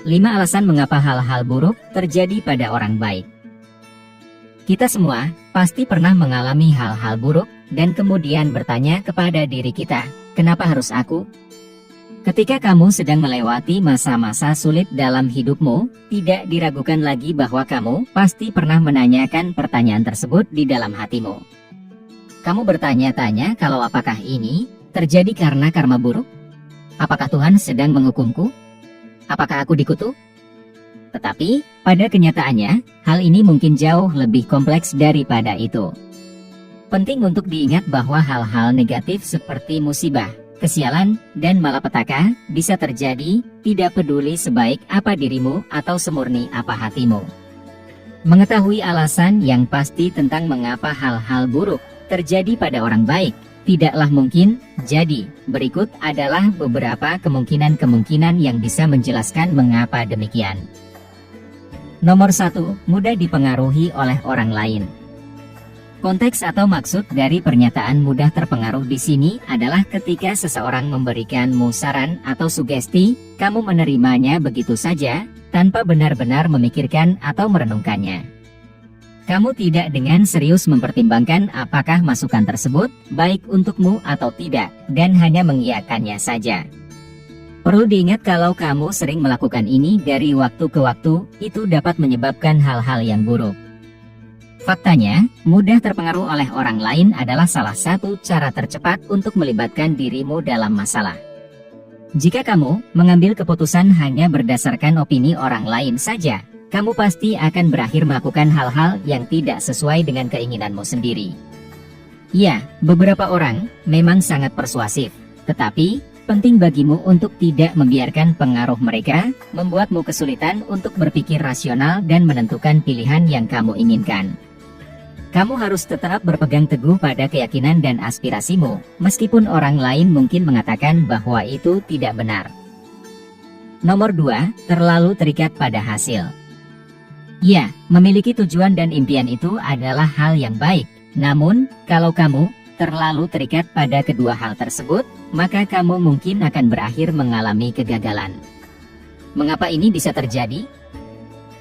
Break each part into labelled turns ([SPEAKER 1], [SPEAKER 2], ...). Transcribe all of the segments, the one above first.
[SPEAKER 1] 5 alasan mengapa hal-hal buruk terjadi pada orang baik. Kita semua pasti pernah mengalami hal-hal buruk dan kemudian bertanya kepada diri kita, kenapa harus aku? Ketika kamu sedang melewati masa-masa sulit dalam hidupmu, tidak diragukan lagi bahwa kamu pasti pernah menanyakan pertanyaan tersebut di dalam hatimu. Kamu bertanya-tanya kalau apakah ini terjadi karena karma buruk? Apakah Tuhan sedang menghukumku? Apakah aku dikutuk? Tetapi, pada kenyataannya, hal ini mungkin jauh lebih kompleks daripada itu. Penting untuk diingat bahwa hal-hal negatif seperti musibah, kesialan, dan malapetaka bisa terjadi, tidak peduli sebaik apa dirimu atau semurni apa hatimu. Mengetahui alasan yang pasti tentang mengapa hal-hal buruk terjadi pada orang baik tidaklah mungkin. Jadi, berikut adalah beberapa kemungkinan-kemungkinan yang bisa menjelaskan mengapa demikian. Nomor 1, mudah dipengaruhi oleh orang lain. Konteks atau maksud dari pernyataan mudah terpengaruh di sini adalah ketika seseorang memberikanmu saran atau sugesti, kamu menerimanya begitu saja, tanpa benar-benar memikirkan atau merenungkannya. Kamu tidak dengan serius mempertimbangkan apakah masukan tersebut baik untukmu atau tidak, dan hanya mengiyakannya saja. Perlu diingat kalau kamu sering melakukan ini dari waktu ke waktu, itu dapat menyebabkan hal-hal yang buruk. Faktanya, mudah terpengaruh oleh orang lain adalah salah satu cara tercepat untuk melibatkan dirimu dalam masalah. Jika kamu mengambil keputusan hanya berdasarkan opini orang lain saja, kamu pasti akan berakhir melakukan hal-hal yang tidak sesuai dengan keinginanmu sendiri. Ya, beberapa orang memang sangat persuasif, tetapi penting bagimu untuk tidak membiarkan pengaruh mereka membuatmu kesulitan untuk berpikir rasional dan menentukan pilihan yang kamu inginkan. Kamu harus tetap berpegang teguh pada keyakinan dan aspirasimu, meskipun orang lain mungkin mengatakan bahwa itu tidak benar. Nomor 2, terlalu terikat pada hasil. Ya, memiliki tujuan dan impian itu adalah hal yang baik. Namun, kalau kamu terlalu terikat pada kedua hal tersebut, maka kamu mungkin akan berakhir mengalami kegagalan. Mengapa ini bisa terjadi?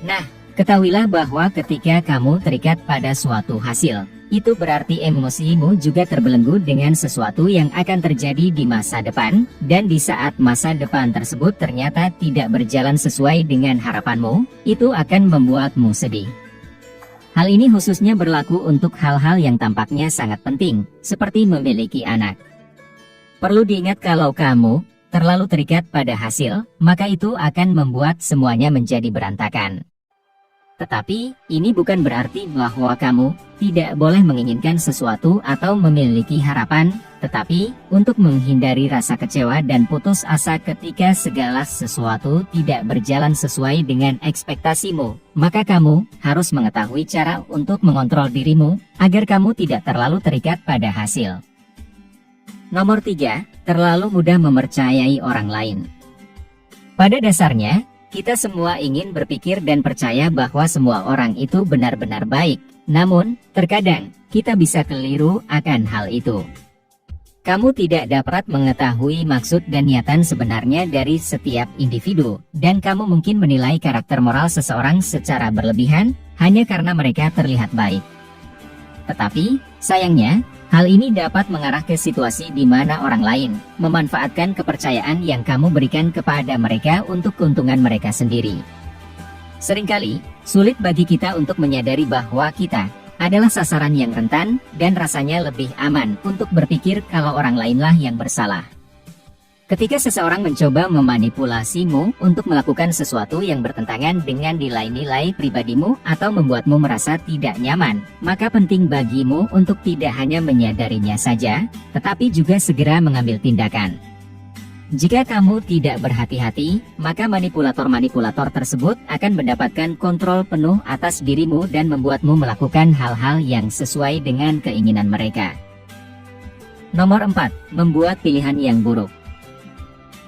[SPEAKER 1] Nah, ketahuilah bahwa ketika kamu terikat pada suatu hasil, itu berarti emosimu juga terbelenggu dengan sesuatu yang akan terjadi di masa depan, dan di saat masa depan tersebut ternyata tidak berjalan sesuai dengan harapanmu, itu akan membuatmu sedih. Hal ini khususnya berlaku untuk hal-hal yang tampaknya sangat penting, seperti memiliki anak. Perlu diingat kalau kamu terlalu terikat pada hasil, maka itu akan membuat semuanya menjadi berantakan. Tetapi, ini bukan berarti bahwa kamu tidak boleh menginginkan sesuatu atau memiliki harapan, tetapi untuk menghindari rasa kecewa dan putus asa ketika segala sesuatu tidak berjalan sesuai dengan ekspektasimu, maka kamu harus mengetahui cara untuk mengontrol dirimu agar kamu tidak terlalu terikat pada hasil. Nomor 3, terlalu mudah mempercayai orang lain. Pada dasarnya, kita semua ingin berpikir dan percaya bahwa semua orang itu benar-benar baik. Namun, terkadang kita bisa keliru akan hal itu. Kamu tidak dapat mengetahui maksud dan niatan sebenarnya dari setiap individu, dan kamu mungkin menilai karakter moral seseorang secara berlebihan hanya karena mereka terlihat baik. Tetapi, sayangnya, hal ini dapat mengarah ke situasi di mana orang lain memanfaatkan kepercayaan yang kamu berikan kepada mereka untuk keuntungan mereka sendiri. Seringkali, sulit bagi kita untuk menyadari bahwa kita adalah sasaran yang rentan, dan rasanya lebih aman untuk berpikir kalau orang lainlah yang bersalah. Ketika seseorang mencoba memanipulasimu untuk melakukan sesuatu yang bertentangan dengan nilai-nilai pribadimu atau membuatmu merasa tidak nyaman, maka penting bagimu untuk tidak hanya menyadarinya saja, tetapi juga segera mengambil tindakan. Jika kamu tidak berhati-hati, maka manipulator-manipulator tersebut akan mendapatkan kontrol penuh atas dirimu dan membuatmu melakukan hal-hal yang sesuai dengan keinginan mereka. Nomor 4, membuat pilihan yang buruk.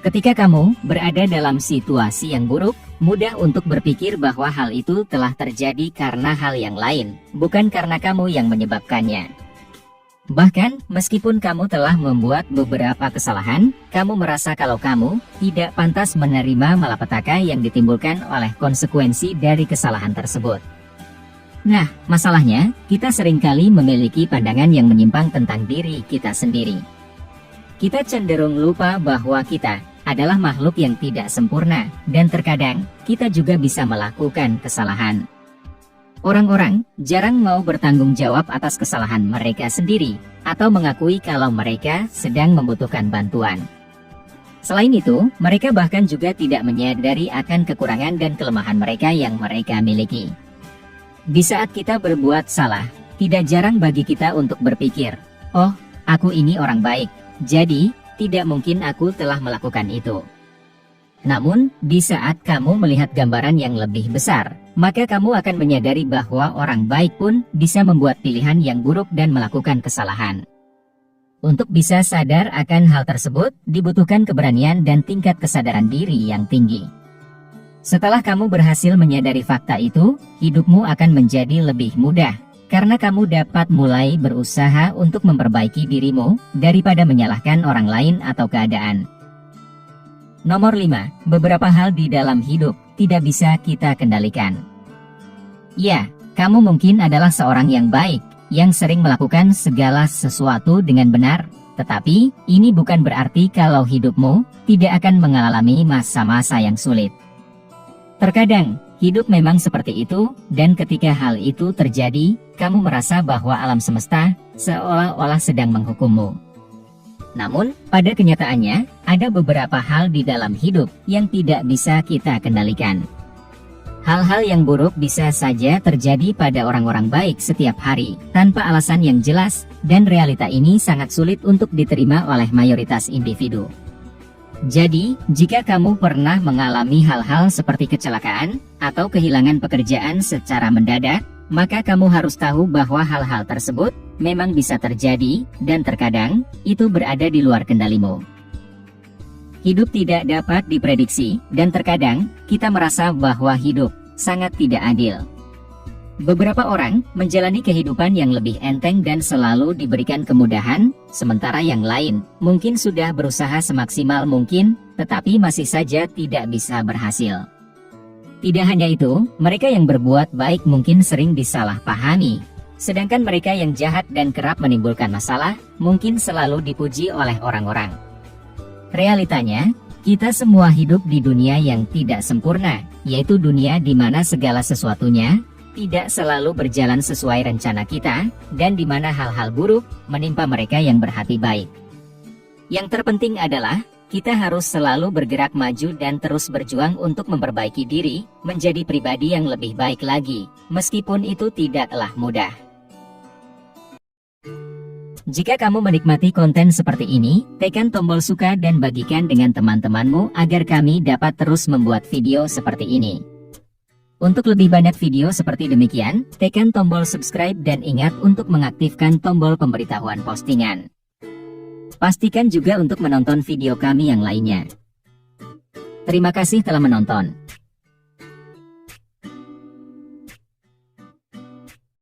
[SPEAKER 1] Ketika kamu berada dalam situasi yang buruk, mudah untuk berpikir bahwa hal itu telah terjadi karena hal yang lain, bukan karena kamu yang menyebabkannya. Bahkan, meskipun kamu telah membuat beberapa kesalahan, kamu merasa kalau kamu tidak pantas menerima malapetaka yang ditimbulkan oleh konsekuensi dari kesalahan tersebut. Nah, masalahnya, kita seringkali memiliki pandangan yang menyimpang tentang diri kita sendiri. Kita cenderung lupa bahwa kita adalah makhluk yang tidak sempurna, dan terkadang, kita juga bisa melakukan kesalahan. Orang-orang jarang mau bertanggung jawab atas kesalahan mereka sendiri, atau mengakui kalau mereka sedang membutuhkan bantuan. Selain itu, mereka bahkan juga tidak menyadari akan kekurangan dan kelemahan mereka yang mereka miliki. Di saat kita berbuat salah, tidak jarang bagi kita untuk berpikir, "Oh, aku ini orang baik, jadi tidak mungkin aku telah melakukan itu." Namun, di saat kamu melihat gambaran yang lebih besar, maka kamu akan menyadari bahwa orang baik pun bisa membuat pilihan yang buruk dan melakukan kesalahan. Untuk bisa sadar akan hal tersebut, dibutuhkan keberanian dan tingkat kesadaran diri yang tinggi. Setelah kamu berhasil menyadari fakta itu, hidupmu akan menjadi lebih mudah, karena kamu dapat mulai berusaha untuk memperbaiki dirimu, daripada menyalahkan orang lain atau keadaan. Nomor 5. Beberapa hal di dalam hidup tidak bisa kita kendalikan. Ya, kamu mungkin adalah seorang yang baik, yang sering melakukan segala sesuatu dengan benar, tetapi ini bukan berarti kalau hidupmu tidak akan mengalami masa-masa yang sulit. Terkadang, hidup memang seperti itu, dan ketika hal itu terjadi, kamu merasa bahwa alam semesta seolah-olah sedang menghukummu. Namun, pada kenyataannya, ada beberapa hal di dalam hidup yang tidak bisa kita kendalikan. Hal-hal yang buruk bisa saja terjadi pada orang-orang baik setiap hari, tanpa alasan yang jelas, dan realita ini sangat sulit untuk diterima oleh mayoritas individu. Jadi, jika kamu pernah mengalami hal-hal seperti kecelakaan, atau kehilangan pekerjaan secara mendadak, maka kamu harus tahu bahwa hal-hal tersebut memang bisa terjadi, dan terkadang, itu berada di luar kendalimu. Hidup tidak dapat diprediksi, dan terkadang, kita merasa bahwa hidup sangat tidak adil. Beberapa orang menjalani kehidupan yang lebih enteng dan selalu diberikan kemudahan, sementara yang lain mungkin sudah berusaha semaksimal mungkin, tetapi masih saja tidak bisa berhasil. Tidak hanya itu, mereka yang berbuat baik mungkin sering disalahpahami, sedangkan mereka yang jahat dan kerap menimbulkan masalah, mungkin selalu dipuji oleh orang-orang. Realitanya, kita semua hidup di dunia yang tidak sempurna, yaitu dunia di mana segala sesuatunya tidak selalu berjalan sesuai rencana kita, dan di mana hal-hal buruk menimpa mereka yang berhati baik. Yang terpenting adalah, kita harus selalu bergerak maju dan terus berjuang untuk memperbaiki diri, menjadi pribadi yang lebih baik lagi, meskipun itu tidaklah mudah. Jika kamu menikmati konten seperti ini, tekan tombol suka dan bagikan dengan teman-temanmu agar kami dapat terus membuat video seperti ini. Untuk lebih banyak video seperti demikian, tekan tombol subscribe dan ingat untuk mengaktifkan tombol pemberitahuan postingan. Pastikan juga untuk menonton video kami yang lainnya. Terima kasih telah menonton.